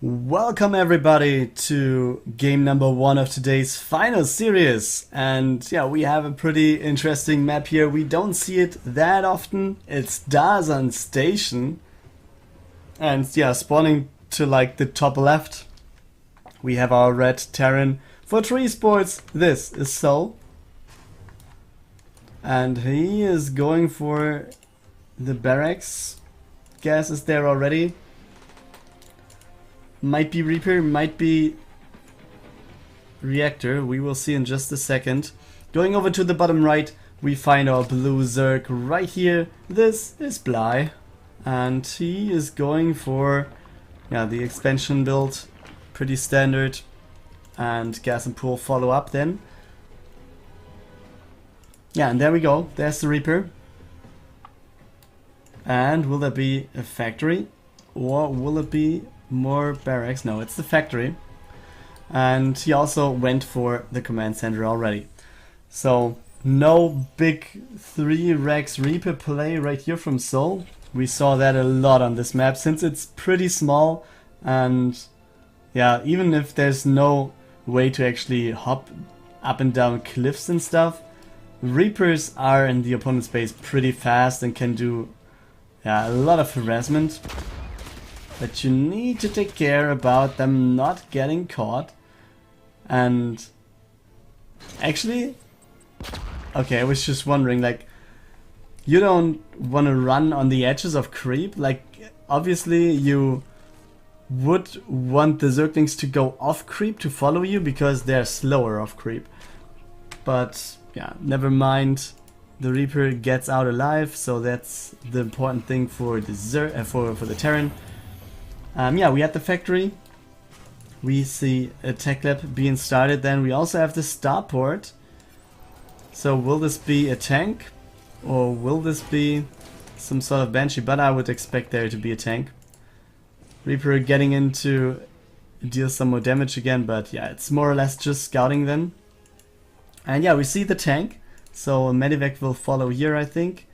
Welcome everybody to game number 1 of today's final series. And yeah, we have a pretty interesting map here. We don't see it that often. It's Dazan Station. And yeah, spawning to like the top left, we have our red Terran. For Tree Sports, this is Sol. And he is going for the barracks. Gas is there already. Might be Reaper, might be Reactor, we will see in just a second. Going over to the bottom right, we find our blue Zerg right here. This is Bly, and he is going for the expansion build, pretty standard, and Gas and Pool follow up then. Yeah, and there we go, there's the Reaper. And will there be a factory, or will it be more barracks? No, it's the factory. And he also went for the command center already. So no big 3 Rex Reaper play right here from Sol. We saw that a lot on this map since it's pretty small, and yeah, even if there's no way to actually hop up and down cliffs and stuff, Reapers are in the opponent's base pretty fast and can do a lot of harassment. But you need to take care about them not getting caught. And actually, okay, I was just wondering, like, you don't want to run on the edges of creep. Like, obviously you would want the Zerglings to go off creep to follow you because they're slower off creep. But yeah, never mind. The Reaper gets out alive, so that's the important thing for the for the Terran. Yeah, we had the factory. We see a tech lab being started. Then we also have the starport. So will this be a tank, or will this be some sort of Banshee? But I would expect there to be a tank. Reaper getting in to deal some more damage again, but yeah, it's more or less just scouting then. And yeah, we see the tank. So a medivac will follow here, I think.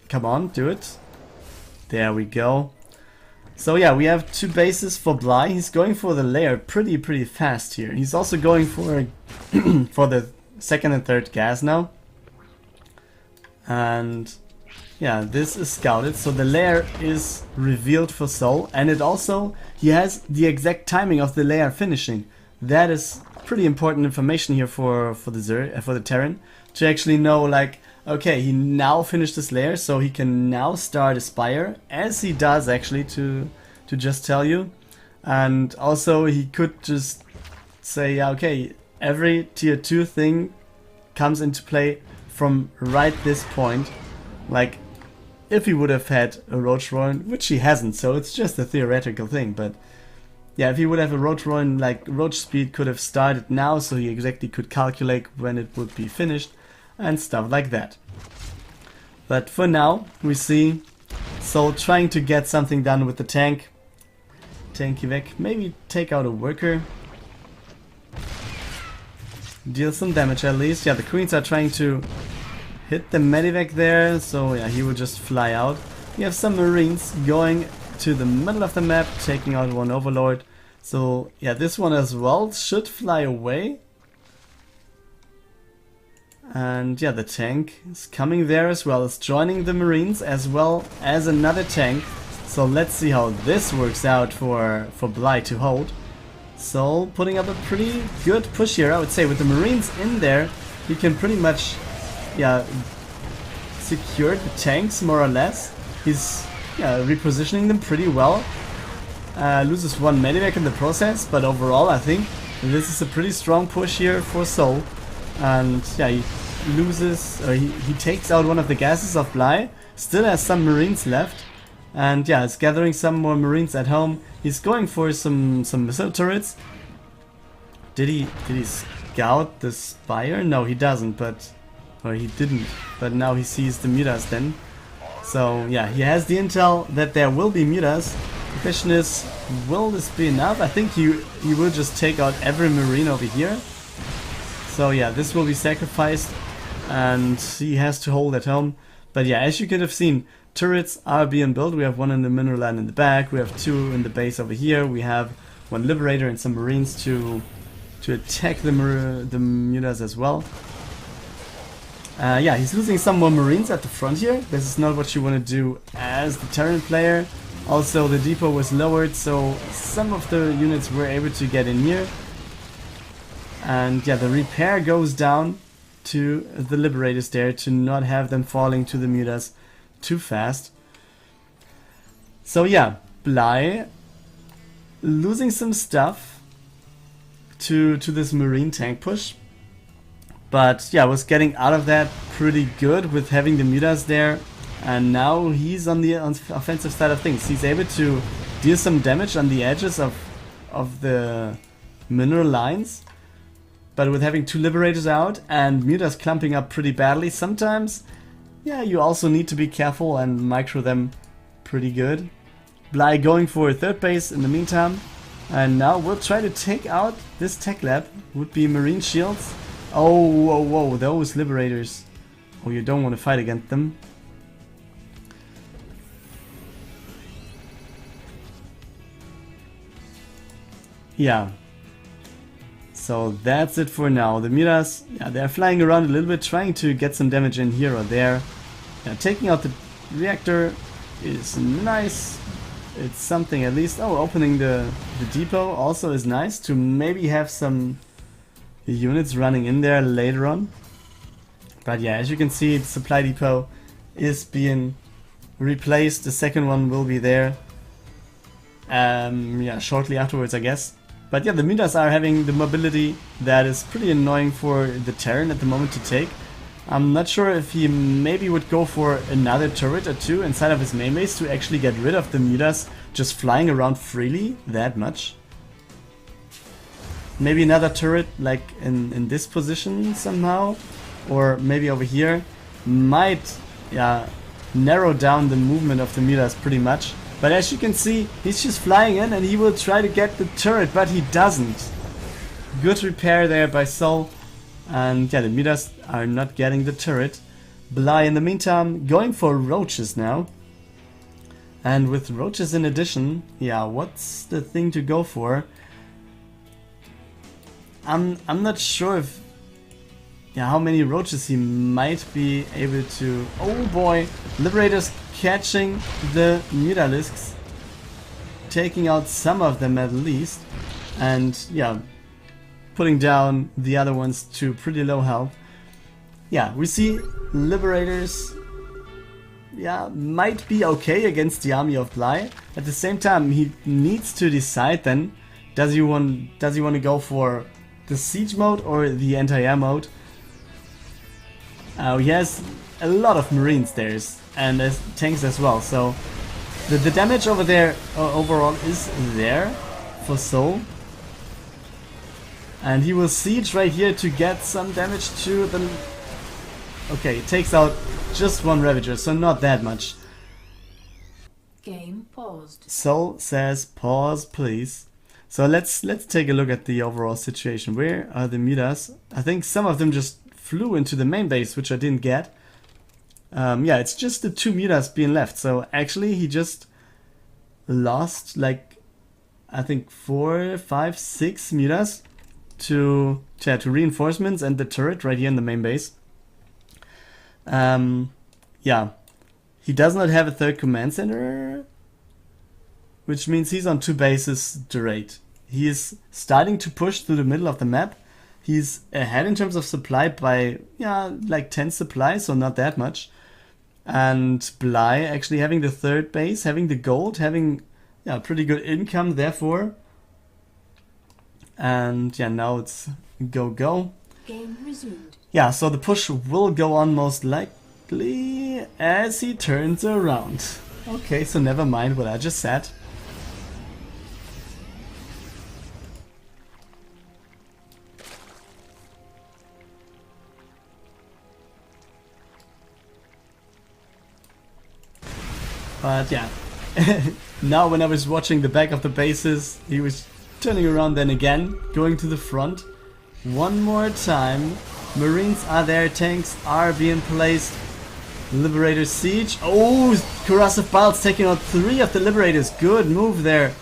Come on, do it. There we go. So yeah, we have 2 bases for Bly. He's going for the lair pretty fast here. He's also going for for the 2nd and 3rd gas now. And yeah, this is scouted. So the lair is revealed for Sol, and it also, he has the exact timing of the lair finishing. That is pretty important information here for the Terran to actually know, like, okay, he now finished this layer, so he can now start Aspire, as he does actually, to just tell you. And also he could just say, yeah, okay, every tier 2 thing comes into play from right this point. Like, if he would have had a Roach Roin, which he hasn't, so it's just a theoretical thing, but yeah, if he would have a Roach Roin, like, Roach Speed could have started now, so he exactly could calculate when it would be finished and stuff like that. But for now, we see Sol trying to get something done with the tank. Tanky Vec, maybe take out a worker. Deal some damage at least. Yeah, the Queens are trying to hit the medivac there, so yeah, he will just fly out. We have some Marines going to the middle of the map, taking out one Overlord. So yeah, this one as well should fly away. And yeah, the tank is coming there as well. It's joining the Marines as well as another tank. So let's see how this works out for Bly to hold. So putting up a pretty good push here, I would say. With the Marines in there, he can pretty much secure the tanks more or less. He's repositioning them pretty well. Loses 1 medivac in the process, but overall I think this is a pretty strong push here for Sol. And yeah, he loses, he takes out one of the gases of Bly, still has some Marines left, and yeah, is gathering some more Marines at home. He's going for some missile turrets. Did he scout the Spire? No, he doesn't, but, or he didn't, but now he sees the mutas then. So yeah, he has the intel that there will be mutas. The question is, will this be enough? I think he will just take out every Marine over here. So yeah, this will be sacrificed, and he has to hold at home. But yeah, as you could have seen, turrets are being built. We have one in the mineral line in the back. We have two in the base over here. We have one Liberator and some Marines to attack the mutas as well. Yeah, he's losing some more Marines at the front here. This is not what you want to do as the Terran player. Also, the depot was lowered, so some of the units were able to get in here. And yeah, the repair goes down to the Liberators there to not have them falling to the mutas too fast. So yeah, Bly losing some stuff to this Marine tank push. But yeah, was getting out of that pretty good with having the mutas there. And now he's on the offensive side of things. He's able to deal some damage on the edges of the mineral lines. But with having two Liberators out and mutas clumping up pretty badly, sometimes, yeah, you also need to be careful and micro them pretty good. Bly going for a third base in the meantime. And now we'll try to take out this tech lab. Would be Marine shields. Oh, whoa, whoa, those Liberators. Oh, you don't want to fight against them. Yeah. So that's it for now. The mutas, yeah, they're flying around a little bit, trying to get some damage in here or there. Yeah, taking out the reactor is nice. It's something at least. Oh, opening the depot also is nice to maybe have some units running in there later on. But yeah, as you can see, the supply depot is being replaced. The second one will be there. Yeah, shortly afterwards, I guess. But yeah, the mutas are having the mobility that is pretty annoying for the Terran at the moment to take. I'm not sure if he maybe would go for another turret or two inside of his main base to actually get rid of the mutas just flying around freely that much. Maybe another turret like in this position somehow, or maybe over here, might, yeah, narrow down the movement of the mutas pretty much. But as you can see, he's just flying in and he will try to get the turret, but he doesn't. Good repair there by Sol. And yeah, the mutas are not getting the turret. Bly in the meantime going for roaches now. And with roaches in addition, yeah, what's the thing to go for? I'm not sure if, yeah, how many roaches he might be able to. Oh boy, Liberators catching the Mutalisks, taking out some of them at least, and yeah, putting down the other ones to pretty low health. Yeah, we see Liberators, yeah, might be okay against the army of Bly. At the same time, he needs to decide then, does he want to go for the siege mode or the anti-air mode? He has a lot of Marines there and tanks as well, so the damage over there overall is there for Sol. And he will siege right here to get some damage to the... Okay, it takes out just one Ravager, so not that much. Game paused. Sol says pause please. So let's take a look at the overall situation. Where are the mutas? I think some of them just flew into the main base, which I didn't get. Yeah, it's just the two mutas being left. So actually he just lost like, I think 4, 5, 6 mutas to reinforcements and the turret right here in the main base. Yeah, he does not have a third command center, which means he's on 2 bases direct. He is starting to push through the middle of the map. He's ahead in terms of supply by, yeah, like 10 supplies, so not that much. And Bly actually having the third base, having the gold, having, yeah, pretty good income therefore. And yeah, now it's go. Game resumed. Yeah, so the push will go on most likely as he turns around. Okay, so never mind what I just said. But yeah, now when I was watching the back of the bases, he was turning around then again, going to the front. One more time. Marines are there, tanks are being placed. Liberator Siege. Oh, Corrosive Biles taking out 3 of the Liberators. Good move there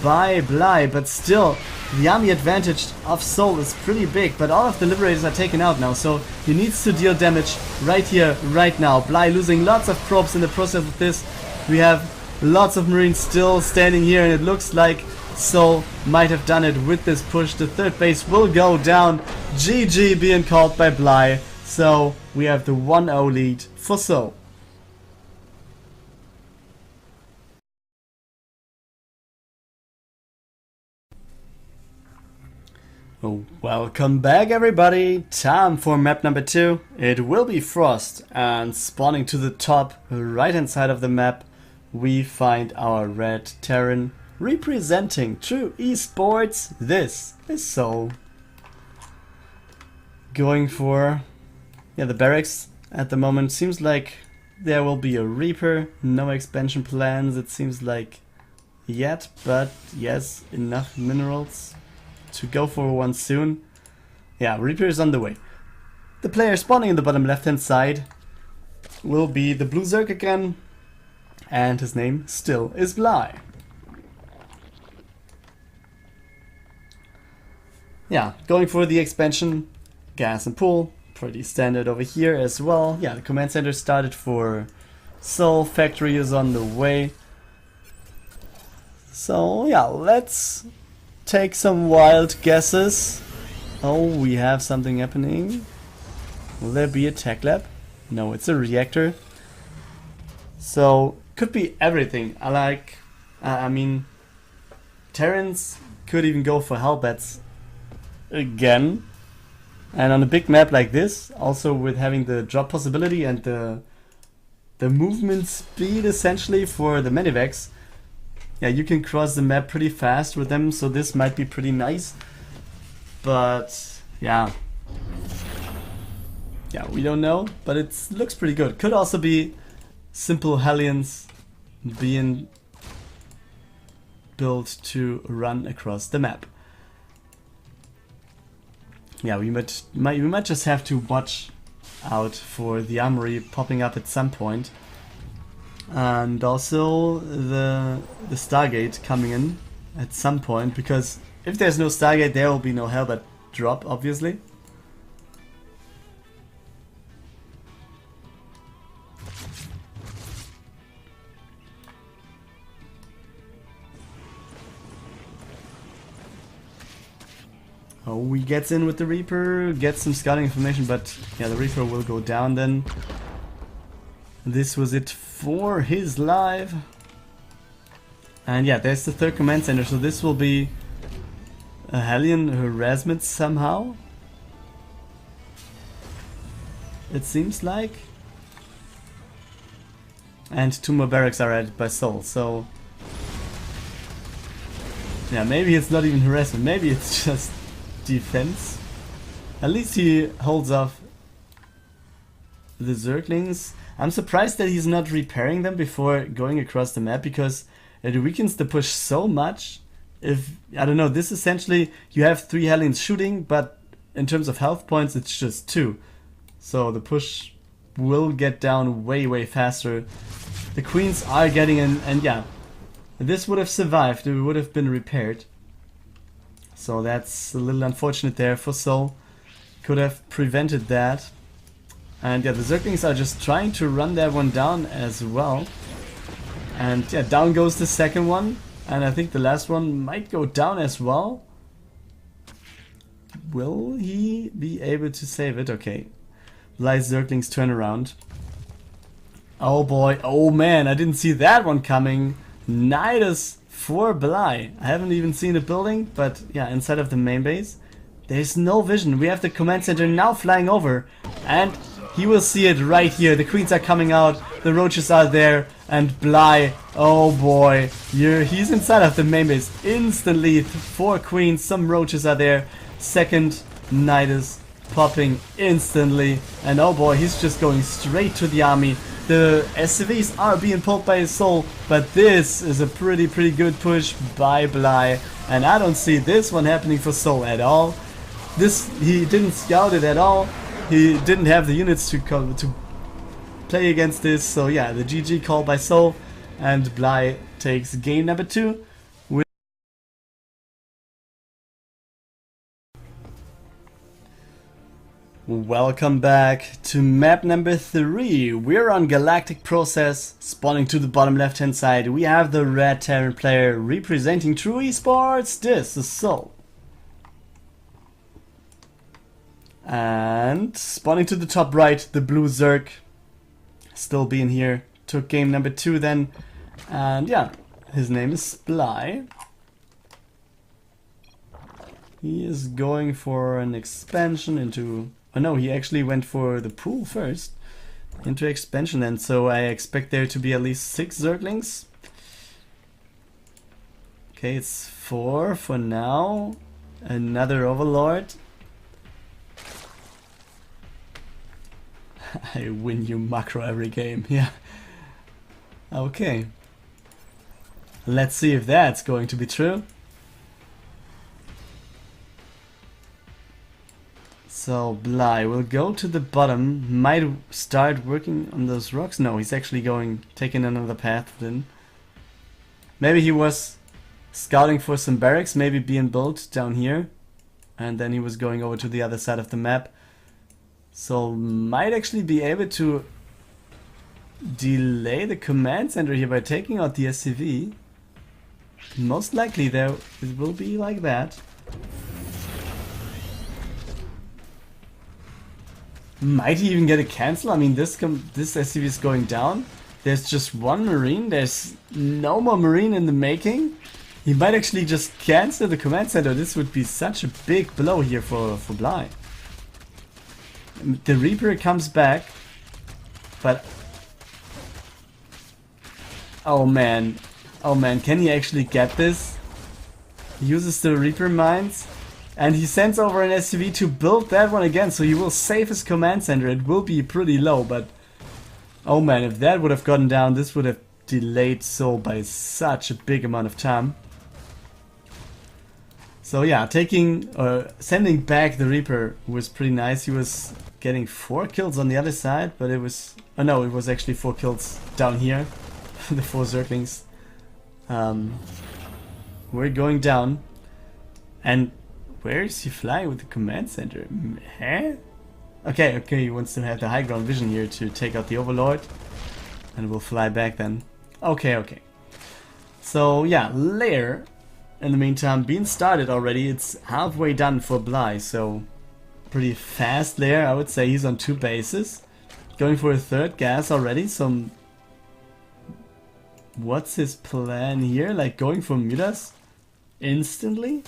by Bly, but still, the army advantage of Soul is pretty big, but all of the Liberators are taken out now, so he needs to deal damage right here, right now. Bly losing lots of probes in the process of this. We have lots of Marines still standing here, and it looks like Soul might have done it with this push. The third base will go down. GG being called by Bly. So we have the 1-0 lead for Soul. Oh, welcome back everybody. Time for map number 2. It will be Frost, and spawning to the top right hand side of the map we find our red Terran representing true esports. This is Soul. Going for the barracks at the moment. Seems like there will be a Reaper. No expansion plans it seems like yet, but yes, enough minerals to go for one soon. Yeah, Reaper is on the way. The player spawning in the bottom left hand side will be the blue Zerg again, and his name still is Bly. Yeah, going for the expansion, gas and pool, pretty standard over here as well. Yeah, the command center started for Soul, factory is on the way. So yeah, let's take some wild guesses. Oh, we have something happening. Will there be a tech lab? No, it's a reactor. So, could be everything. I mean, Terrans could even go for Hellbats again. And on a big map like this, also with having the drop possibility and the movement speed essentially for the Medivacs, yeah, you can cross the map pretty fast with them, so this might be pretty nice. But yeah, we don't know, but it looks pretty good. Could also be simple Hellions being built to run across the map. Yeah, we might just have to watch out for the armory popping up at some point. And also the Stargate coming in at some point, because if there's no Stargate there will be no Hellbat drop, obviously. Oh, he gets in with the Reaper, gets some scouting information, but yeah, the Reaper will go down then. This was it for his live. And yeah, there's the third command center, so this will be a Hellion harassment somehow. It seems like. And 2 more barracks are added by Soul, so yeah, maybe it's not even harassment, maybe it's just defense. At least he holds off the Zerglings. I'm surprised that he's not repairing them before going across the map, because it weakens the push so much. If, I don't know, this essentially, you have 3 Hellions shooting, but in terms of health points it's just 2. So the push will get down way faster. The Queens are getting in, and yeah, this would have survived, it would have been repaired. So that's a little unfortunate there for Soul. Could have prevented that. And yeah, the Zerglings are just trying to run that one down as well. And yeah, down goes the second one. And I think the last one might go down as well. Will he be able to save it? Okay. Bly's Zerglings turn around. Oh boy, oh man, I didn't see that one coming. Nidus for Bly. I haven't even seen the building, but yeah, inside of the main base. There's no vision. We have the command center now flying over. And he will see it right here. The Queens are coming out, the Roaches are there, and Bly, oh boy, he's inside of the main base. Instantly, 4 Queens, some Roaches are there. Second Nidus popping instantly, and oh boy, he's just going straight to the army. The SCVs are being pulled by his Soul, but this is a pretty good push by Bly, and I don't see this one happening for Soul at all. He didn't scout it at all. He didn't have the units to play against this. So yeah, the GG call by Soul, and Bly takes game number 2. Welcome back to map number 3. We're on Galactic Process, spawning to the bottom left hand side. We have the red Terran player representing True Esports. This is Soul. And spawning to the top right, the blue Zerg, still being here. Took game number 2 then. And yeah, his name is Bly. He is going for an expansion into... Oh no, he actually went for the pool first. Into expansion, and so I expect there to be at least 6 Zerglings. Okay, it's 4 for now. Another Overlord. I win you macro every game, yeah. Okay. Let's see if that's going to be true. So Bly will go to the bottom, might start working on those rocks. No, he's actually taking another path then. Maybe he was scouting for some barracks, maybe being built down here. And then he was going over to the other side of the map. So might actually be able to delay the command center here by taking out the SCV. Most likely there it will be like that. Might he even get a cancel? I mean, this SCV is going down. There's just 1 Marine. There's no more Marine in the making. He might actually just cancel the command center. This would be such a big blow here for Bly. The Reaper comes back, but... Oh man, can he actually get this? He uses the Reaper mines. And he sends over an SCV to build that one again, so he will save his command center. It will be pretty low, but... Oh man, if that would have gotten down, this would have delayed Soul by such a big amount of time. So yeah, sending back the Reaper was pretty nice. He was getting 4 kills on the other side, but it was... Oh no, it was actually 4 kills down here. The 4 Zerglings. We're going down. And... Where is he flying with the command center? Huh? Okay, he wants to have the high ground vision here to take out the Overlord. And we'll fly back then. Okay. So yeah, lair, in the meantime, being started already. It's halfway done for Bly, so pretty fast lair. I would say he's on 2 bases. Going for a 3rd gas already, so... What's his plan here? Like going for mutas instantly?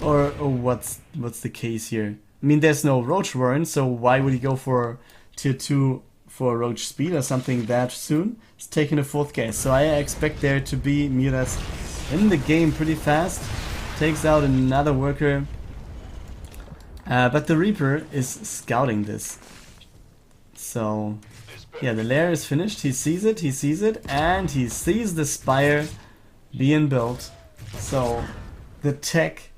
Or what's the case here? I mean, there's no Roach Warren, so why would he go for tier 2 for Roach Speed or something that soon? He's taking a 4th gas, so I expect there to be mutas in the game pretty fast. Takes out another worker. But the Reaper is scouting this. So, yeah, the lair is finished. He sees it, and he sees the Spire being built. So, the tech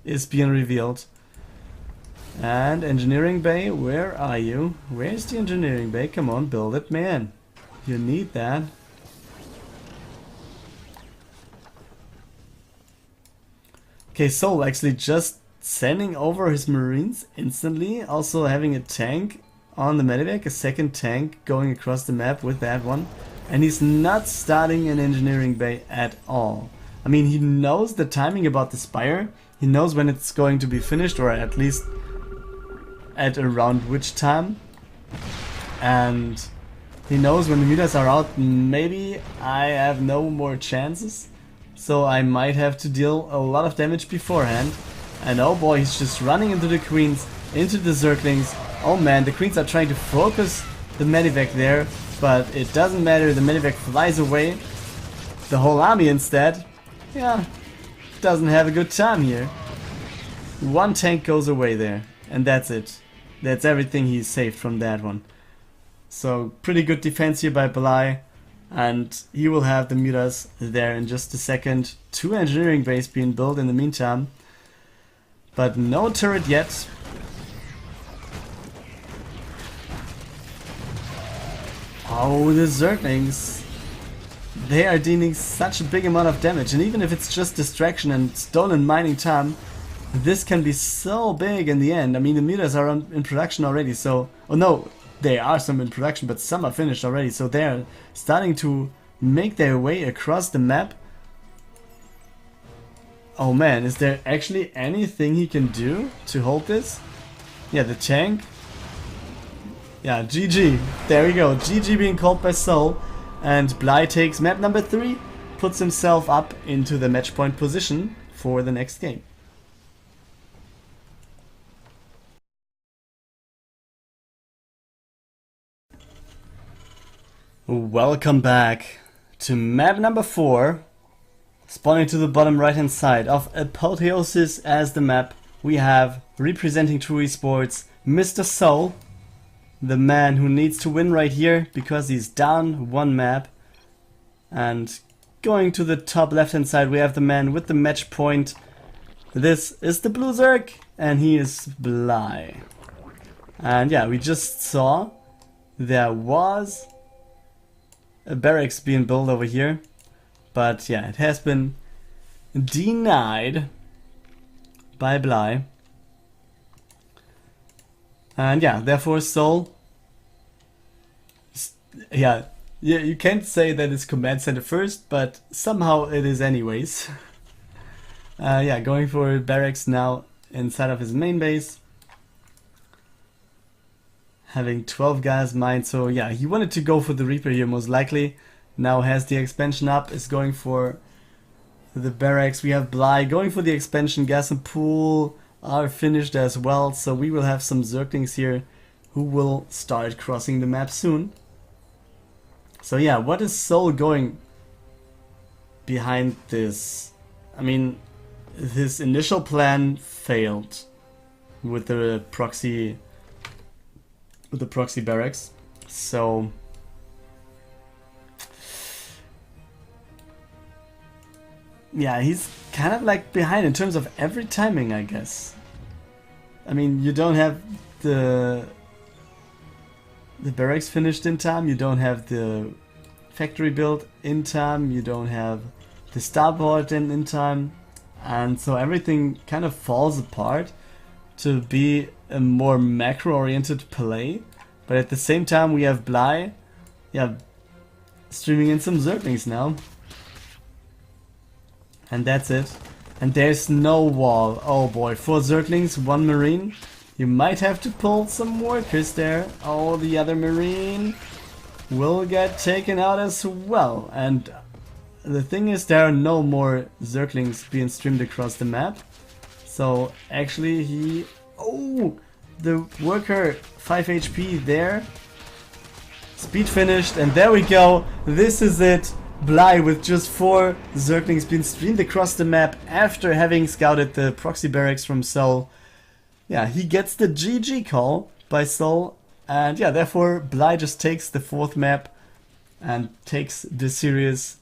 is being revealed. And engineering bay, where are you? Where's the engineering bay? Come on, build it, man. You need that. Okay, Soul actually just sending over his Marines instantly. Also having a tank on the medevac, a 2nd tank going across the map with that one. And he's not starting an engineering bay at all. I mean, he knows the timing about the Spire. He knows when it's going to be finished, or at least at around which time. And he knows when the mutas are out, maybe I have no more chances. So I might have to deal a lot of damage beforehand. And oh boy, he's just running into the Queens, into the Zerglings. Oh man, the Queens are trying to focus the medevac there, but it doesn't matter, the medevac flies away. The whole army instead, yeah, doesn't have a good time here. 1 tank goes away there, and that's it. That's everything he's saved from that one. So pretty good defense here by Bly, and he will have the mutas there in just a second. 2 engineering bays being built in the meantime, but no turret yet. Oh, the Zerglings. They are dealing such a big amount of damage, and even if it's just distraction and stolen mining time, this can be so big in the end. I mean, the meters are in production already, so... Oh no, there are some in production, but some are finished already, so they're starting to make their way across the map. Oh man, is there actually anything he can do to hold this? Yeah, the tank. Yeah, GG. There we go. GG being called by Soul. And Bly takes map number 3, puts himself up into the match point position for the next game. Welcome back to map number 4. Spawning to the bottom right hand side of Apotheosis as the map, we have, representing True Esports, Mr. Soul, the man who needs to win right here because he's down one map. And going to the top left hand side, we have the man with the match point. This is the Blue Zerg, and he is Bly. And yeah, we just saw there was a barracks being built over here. But yeah, it has been denied by Bly. And yeah, therefore Soul... Yeah, you can't say that it's command center first, but somehow it is anyways. Yeah, going for barracks now inside of his main base. Having 12 guys mined, so yeah, he wanted to go for the Reaper here most likely. Now has the expansion up, is going for the barracks. We have Bly going for the expansion. Gas and Pool are finished as well, so we will have some Zerglings here who will start crossing the map soon. So yeah, what is Soul going behind this? I mean, his initial plan failed with the proxy barracks. So yeah, he's kind of like behind in terms of every timing, I guess. I mean, you don't have the barracks finished in time, you don't have the factory built in time, you don't have the starboard in time, and so everything kind of falls apart to be a more macro oriented play. But at the same time we have Bly, yeah, streaming in some Zerglings now. And that's it. And there's no wall. Oh boy, 4 Zerglings, 1 Marine. You might have to pull some workers there. Oh, the other Marine will get taken out as well. And the thing is, there are no more Zerglings being streamed across the map. So actually he... Oh! The worker 5 HP there. Speed finished, and there we go. This is it. Bly with just 4 Zerglings being streamed across the map after having scouted the proxy barracks from Soul. Yeah, he gets the GG call by Soul, and yeah, therefore Bly just takes the 4th map and takes the series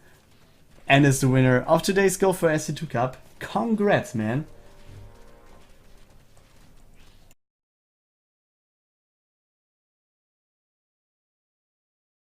and is the winner of today's Go4SC2 Cup. Congrats, man.